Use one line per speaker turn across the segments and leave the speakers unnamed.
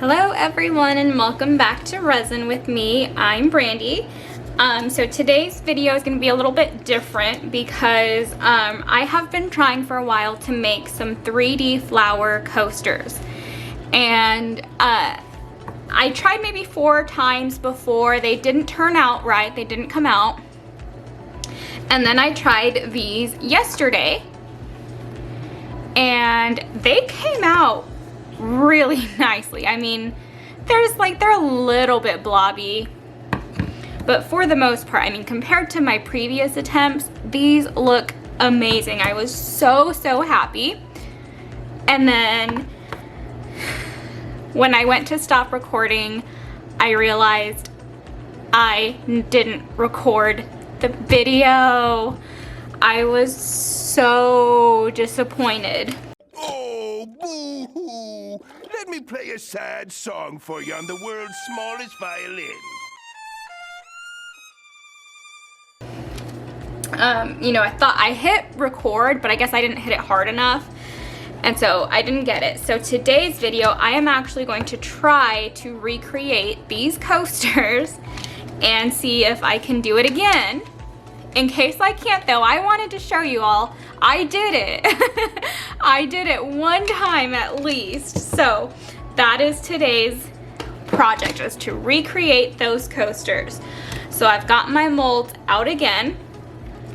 Hello everyone and welcome back to Resin with me. I'm Brandy. So today's video is going to be a little bit different because I have been trying for a while to make some 3D flower coasters. And I tried maybe 4 times before. They didn't turn out right. They didn't come out. And then I tried these yesterday and they came out really nicely. I mean, they're a little bit blobby, but for the most part, I mean, compared to my previous attempts, these look amazing. I was so happy. And then when I went to stop recording, I realized I didn't record the video. I was so disappointed.
Oh, boo-hoo! Let me play a sad song for you on the world's smallest violin.
You know, I thought I hit record, but I guess I didn't hit it hard enough, and so I didn't get it. So today's video, I am actually going to try to recreate these coasters and see if I can do it again. In case I can't though, I wanted to show you all, I did it. I did it one time at least. So that is today's project, is to recreate those coasters. So I've got my molds out again,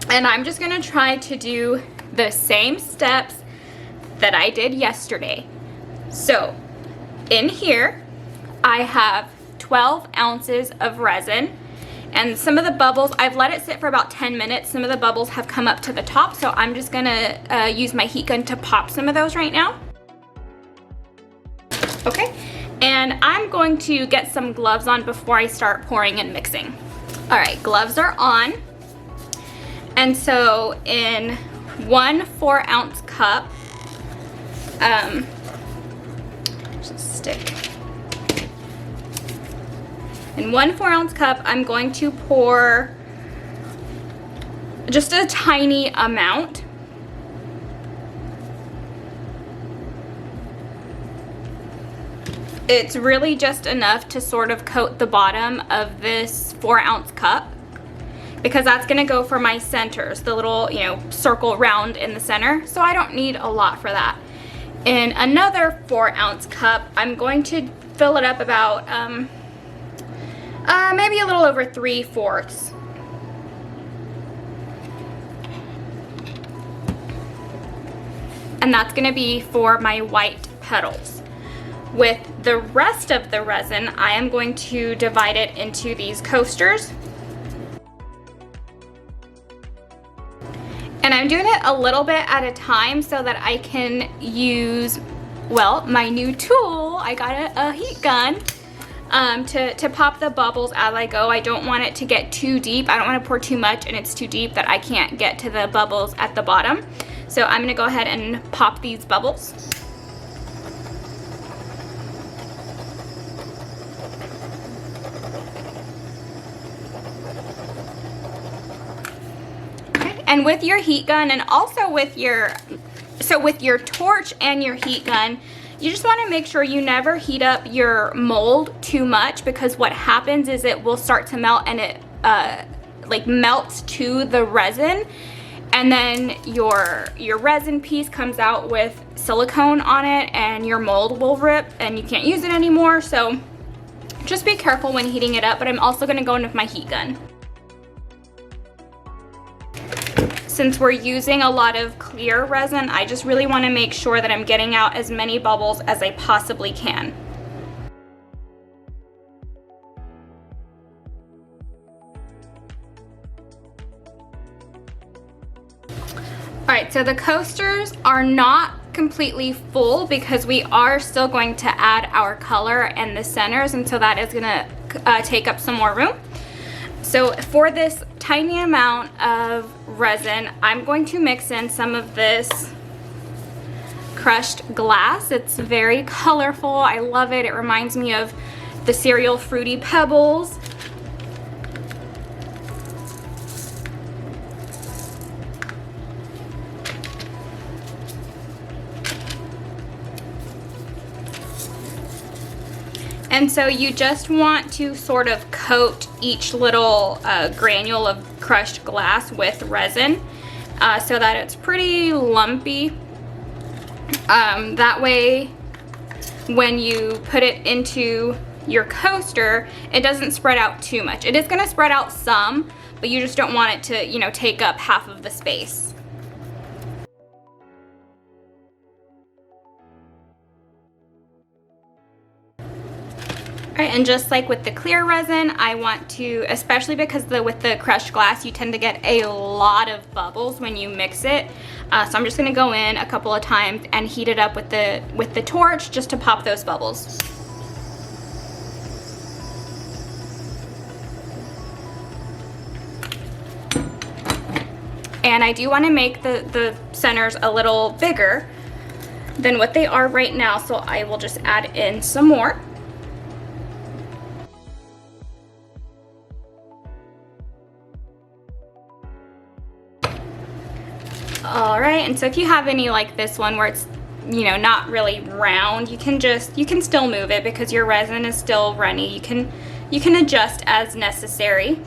and I'm just gonna try to do the same steps that I did yesterday. So in here, I have 12 ounces of resin. And some of the bubbles, I've let it sit for about 10 minutes. Some of the bubbles have come up to the top, so I'm just gonna use my heat gun to pop some of those right now. Okay, and I'm going to get some gloves on before I start pouring and mixing. All right, gloves are on. And so in 1 4-ounce cup, just stick. In 1 4-ounce cup, I'm going to pour just a tiny amount. It's really just enough to sort of coat the bottom of this 4-ounce cup, because that's gonna go for my centers, the little, you know, circle round in the center. So I don't need a lot for that. In another 4-ounce cup, I'm going to fill it up about, maybe a little over 3/4. And that's gonna be for my white petals. With the rest of the resin, I am going to divide it into these coasters. And I'm doing it a little bit at a time so that I can use, well, my new tool. I got a heat gun. To pop the bubbles as I go. I don't want it to get too deep. I don't want to pour too much and it's too deep that I can't get to the bubbles at the bottom. So I'm going to go ahead and pop these bubbles. Okay. And with your heat gun, and also with your torch and your heat gun, you just want to make sure you never heat up your mold too much, because what happens is it will start to melt, and it like melts to the resin, and then your resin piece comes out with silicone on it and your mold will rip and you can't use it anymore. So just be careful when heating it up. But I'm also going to go in with my heat gun. Since we're using a lot of clear resin, I just really want to make sure that I'm getting out as many bubbles as I possibly can. All right, so the coasters are not completely full because we are still going to add our color and the centers, and so that is gonna take up some more room. So for this tiny amount of resin, I'm going to mix in some of this crushed glass. It's very colorful. I love it. It reminds me of the cereal Fruity Pebbles. And so you just want to sort of coat each little granule of crushed glass with resin so that it's pretty lumpy. That way, when you put it into your coaster, it doesn't spread out too much. It is going to spread out some, but you just don't want it to, you know, take up half of the space. Alright, and just like with the clear resin, I want to, especially because with the crushed glass, you tend to get a lot of bubbles when you mix it. So I'm just going to go in a couple of times and heat it up with the torch just to pop those bubbles. And I do want to make the centers a little bigger than what they are right now, so I will just add in some more. Alright, and so if you have any like this one where it's, you know, not really round, you can still move it because your resin is still runny. You can adjust as necessary.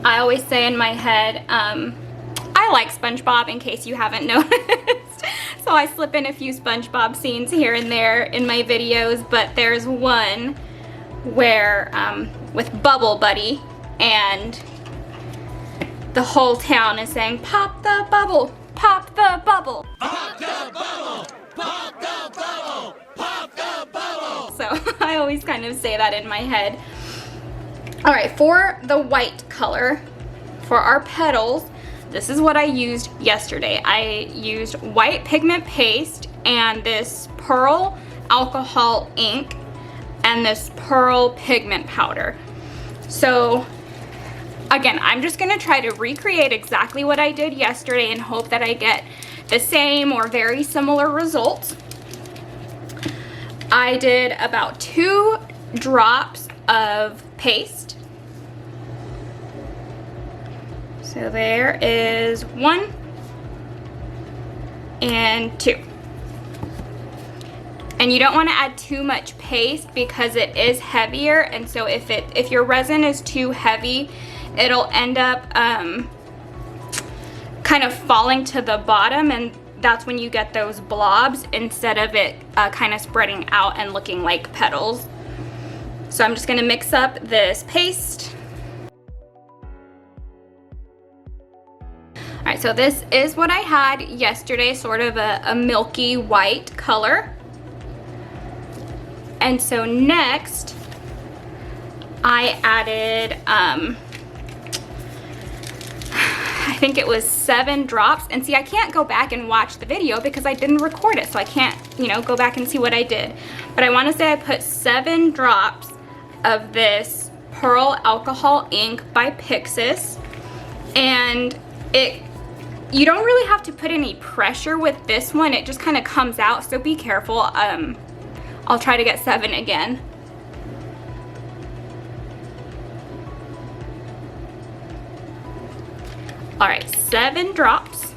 I always say in my head, I like SpongeBob, in case you haven't noticed. So I slip in a few SpongeBob scenes here and there in my videos, but there's one where with Bubble Buddy, and the whole town is saying, "Pop the bubble, pop the bubble, pop the bubble, pop the bubble, pop the bubble." So I always kind of say that in my head. All right, for the white color, for our petals, this is what I used yesterday. I used white pigment paste and this pearl alcohol ink and this pearl pigment powder. So again, I'm just gonna try to recreate exactly what I did yesterday and hope that I get the same or very similar results. I did about 2 drops of paste. So there is 1 and 2. And you don't want to add too much paste because it is heavier, and so if your resin is too heavy, it'll end up kind of falling to the bottom, and that's when you get those blobs instead of it kind of spreading out and looking like petals. So I'm just going to mix up this paste. Alright, so this is what I had yesterday, sort of a milky white color. And so next, I added, I think it was 7 drops. And see, I can't go back and watch the video because I didn't record it, so I can't, you know, go back and see what I did. But I want to say I put 7 drops of this Pearl Alcohol Ink by Pixis. And you don't really have to put any pressure with this one. It just kind of comes out, so be careful. I'll try to get 7 again. All right, 7 drops.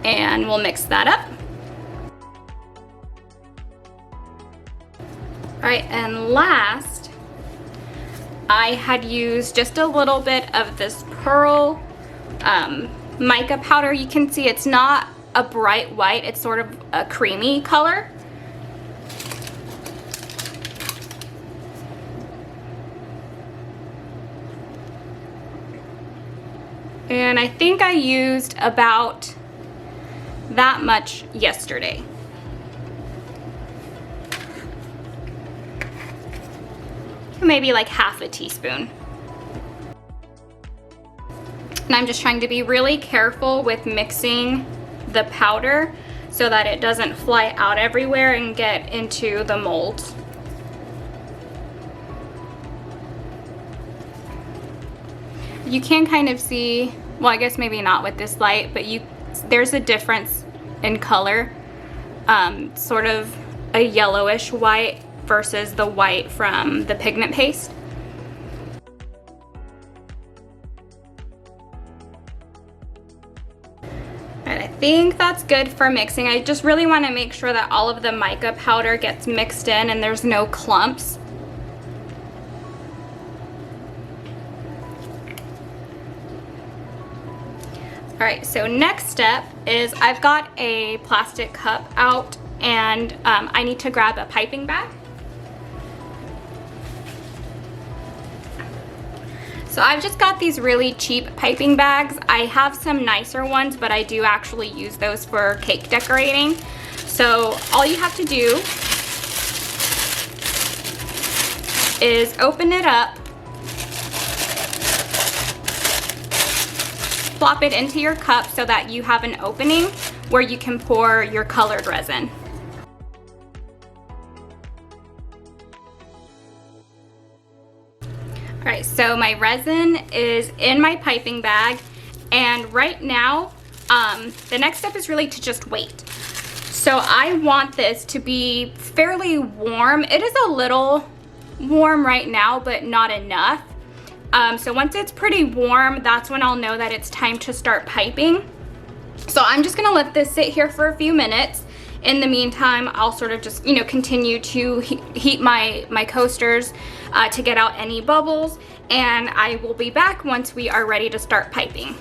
And we'll mix that up. All right, and last, I had used just a little bit of this pearl mica powder. You can see it's not a bright white, it's sort of a creamy color. And I think I used about that much yesterday. Maybe like half a teaspoon. And I'm just trying to be really careful with mixing the powder so that it doesn't fly out everywhere and get into the molds. You can kind of see, well, I guess maybe not with this light, but there's a difference in color, sort of a yellowish white versus the white from the pigment paste. think that's good for mixing. I just really want to make sure that all of the mica powder gets mixed in and there's no clumps. All right, so next step is I've got a plastic cup out and I need to grab a piping bag. So I've just got these really cheap piping bags. I have some nicer ones, but I do actually use those for cake decorating. So all you have to do is open it up, plop it into your cup so that you have an opening where you can pour your colored resin. All right, so my resin is in my piping bag, and right now, the next step is really to just wait. So I want this to be fairly warm. It is a little warm right now, but not enough. So once it's pretty warm, that's when I'll know that it's time to start piping. So I'm just gonna let this sit here for a few minutes. In the meantime, I'll sort of just, continue to heat my coasters to get out any bubbles, and I will be back once we are ready to start piping.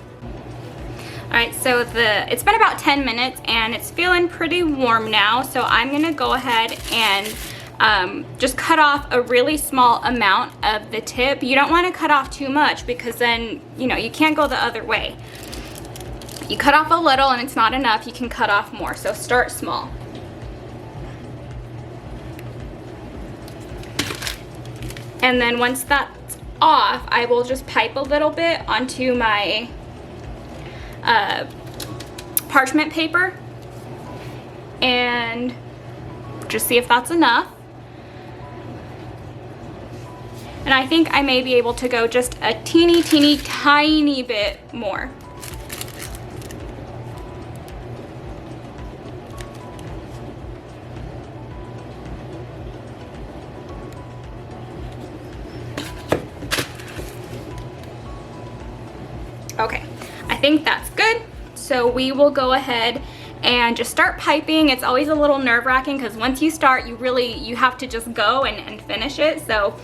All right, so it's been about 10 minutes and it's feeling pretty warm now, so I'm gonna go ahead and just cut off a really small amount of the tip. You don't want to cut off too much because then, you can't go the other way. You cut off a little and it's not enough, you can cut off more, so start small. And then once that's off, I will just pipe a little bit onto my parchment paper and just see if that's enough. And I think I may be able to go just a teeny tiny bit more. Okay, I think that's good. So we will go ahead and just start piping. It's always a little nerve-wracking because once you start, you have to just go and finish it. So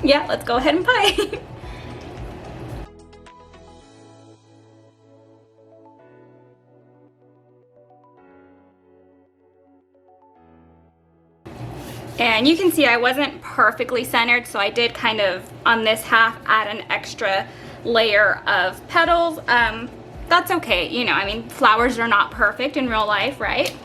yeah, let's go ahead and pipe. And you can see I wasn't perfectly centered, so I did kind of, on this half, add an extra layer of petals. That's okay, I mean, flowers are not perfect in real life, right?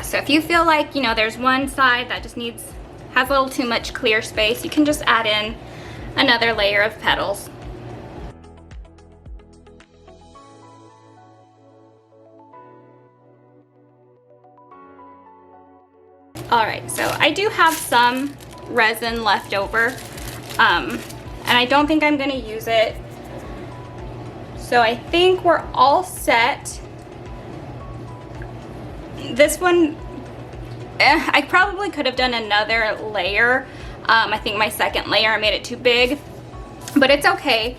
So if you feel like, there's one side that just has a little too much clear space, you can just add in another layer of petals. All right, so I do have some resin left over, and I don't think I'm gonna use it. So I think we're all set. This one, I probably could have done another layer. I think my second layer, I made it too big, but it's okay.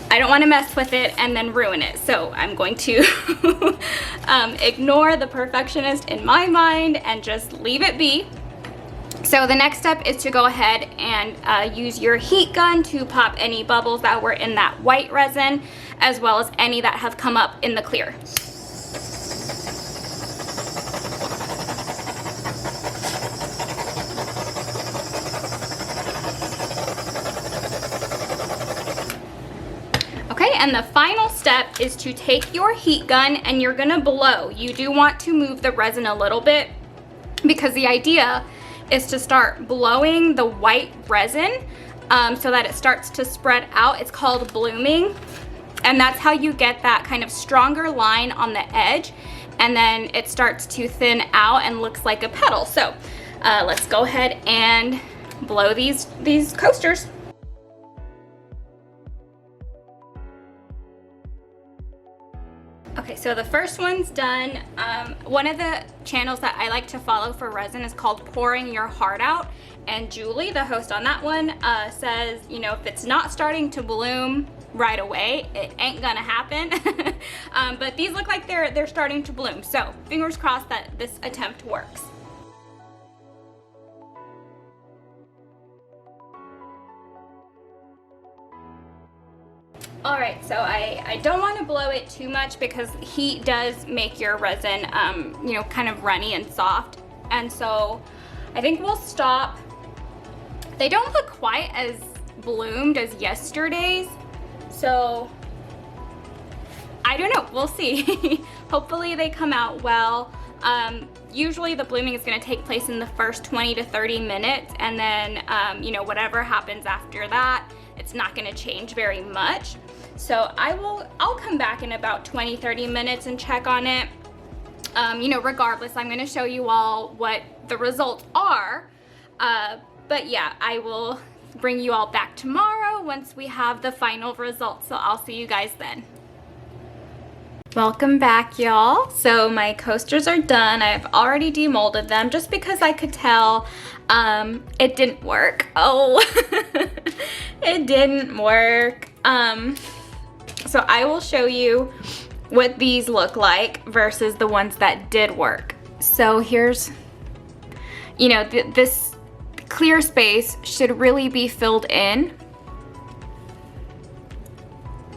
I don't want to mess with it and then ruin it, so I'm going to ignore the perfectionist in my mind and just leave it be. So the next step is to go ahead and use your heat gun to pop any bubbles that were in that white resin, as well as any that have come up in the clear. And the final step is to take your heat gun and you're gonna blow. You do want to move the resin a little bit because the idea is to start blowing the white resin so that it starts to spread out. It's called blooming, and that's how you get that kind of stronger line on the edge, and then it starts to thin out and looks like a petal. So let's go ahead and blow these coasters. Okay, so the first one's done. One of the channels that I like to follow for resin is called Pouring Your Heart Out, and Julie, the host on that one, says, you know, if it's not starting to bloom right away, it ain't gonna happen. But these look like they're starting to bloom, so fingers crossed that this attempt works. All right, so I don't want to blow it too much because heat does make your resin, you know, kind of runny and soft. And so I think we'll stop. They don't look quite as bloomed as yesterday's, so I don't know, we'll see. Hopefully they come out well. Usually the blooming is going to take place in the first 20 to 30 minutes, and then you know, whatever happens after that, it's not going to change very much. So I'll come back in about 20-30 minutes and check on it. You know, regardless, I'm going to show you all what the results are. But yeah, I will bring you all back tomorrow once we have the final results. So I'll see you guys then. Welcome back, y'all. So my coasters are done. I've already demolded them just because I could tell it didn't work. Oh, it didn't work. So I will show you what these look like versus the ones that did work. So here's, you know, this clear space should really be filled in.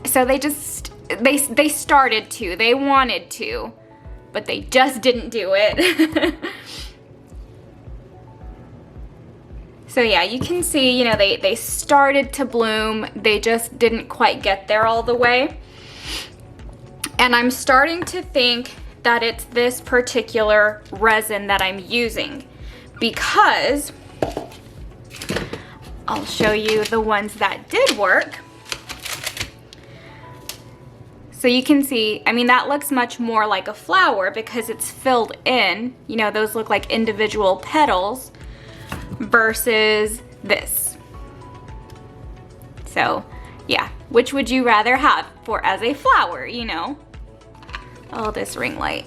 So they started to, they wanted to, but they just didn't do it. So yeah, you can see, you know, they started to bloom, they just didn't quite get there all the way. And I'm starting to think that it's this particular resin that I'm using, because I'll show you the ones that did work. So you can see, I mean, that looks much more like a flower because it's filled in. You know, those look like individual petals versus this. So yeah, which would you rather have for as a flower, you know? Oh, this ring light.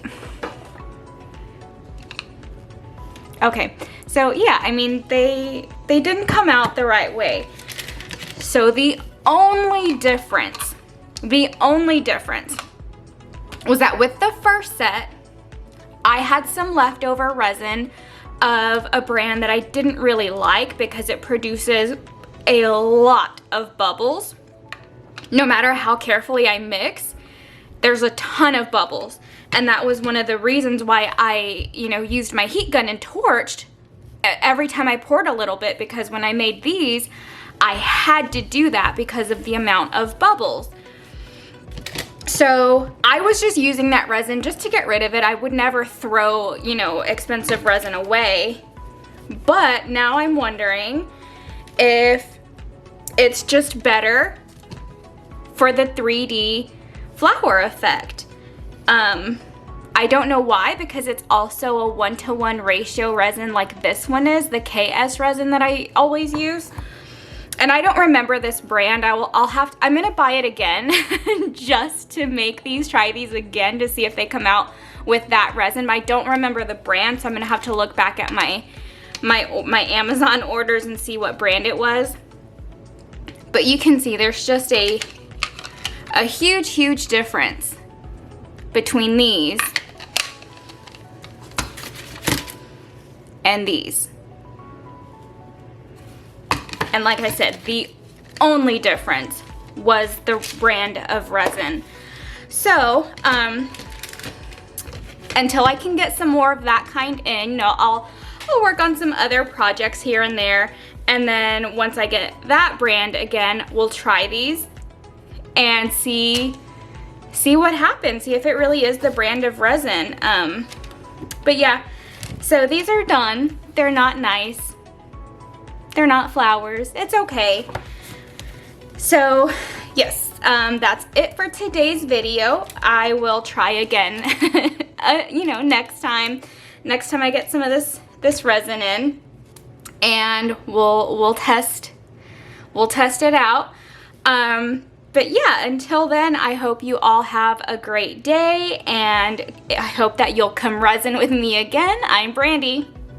Okay, so yeah, I mean, they didn't come out the right way. So the only difference was that with the first set, I had some leftover resin of a brand that I didn't really like because it produces a lot of bubbles. No matter how carefully I mix, there's a ton of bubbles. And that was one of the reasons why I, you know, used my heat gun and torched every time I poured a little bit, because when I made these, I had to do that because of the amount of bubbles. So I was just using that resin just to get rid of it. I would never throw, you know, expensive resin away. But now I'm wondering if it's just better for the 3D flower effect. I don't know why, because it's also a 1-to-1 ratio resin like this one is, the KS resin that I always use. And I don't remember this brand. I'm gonna buy it again just to make these, try these again to see if they come out with that resin. But I don't remember the brand, so I'm gonna have to look back at my Amazon orders and see what brand it was. But you can see there's just a huge difference between these and these. And like I said, the only difference was the brand of resin. So, until I can get some more of that kind in, you know, I'll work on some other projects here and there. And then once I get that brand again, we'll try these and see what happens, see if it really is the brand of resin. But yeah, So these are done. They're not nice. They're not flowers. It's okay. So yes, that's it for today's video. I will try again, you know, next time I get some of this resin in, and we'll test it out. But yeah, until then, I hope you all have a great day, and I hope that you'll come resin with me again. I'm Brandy.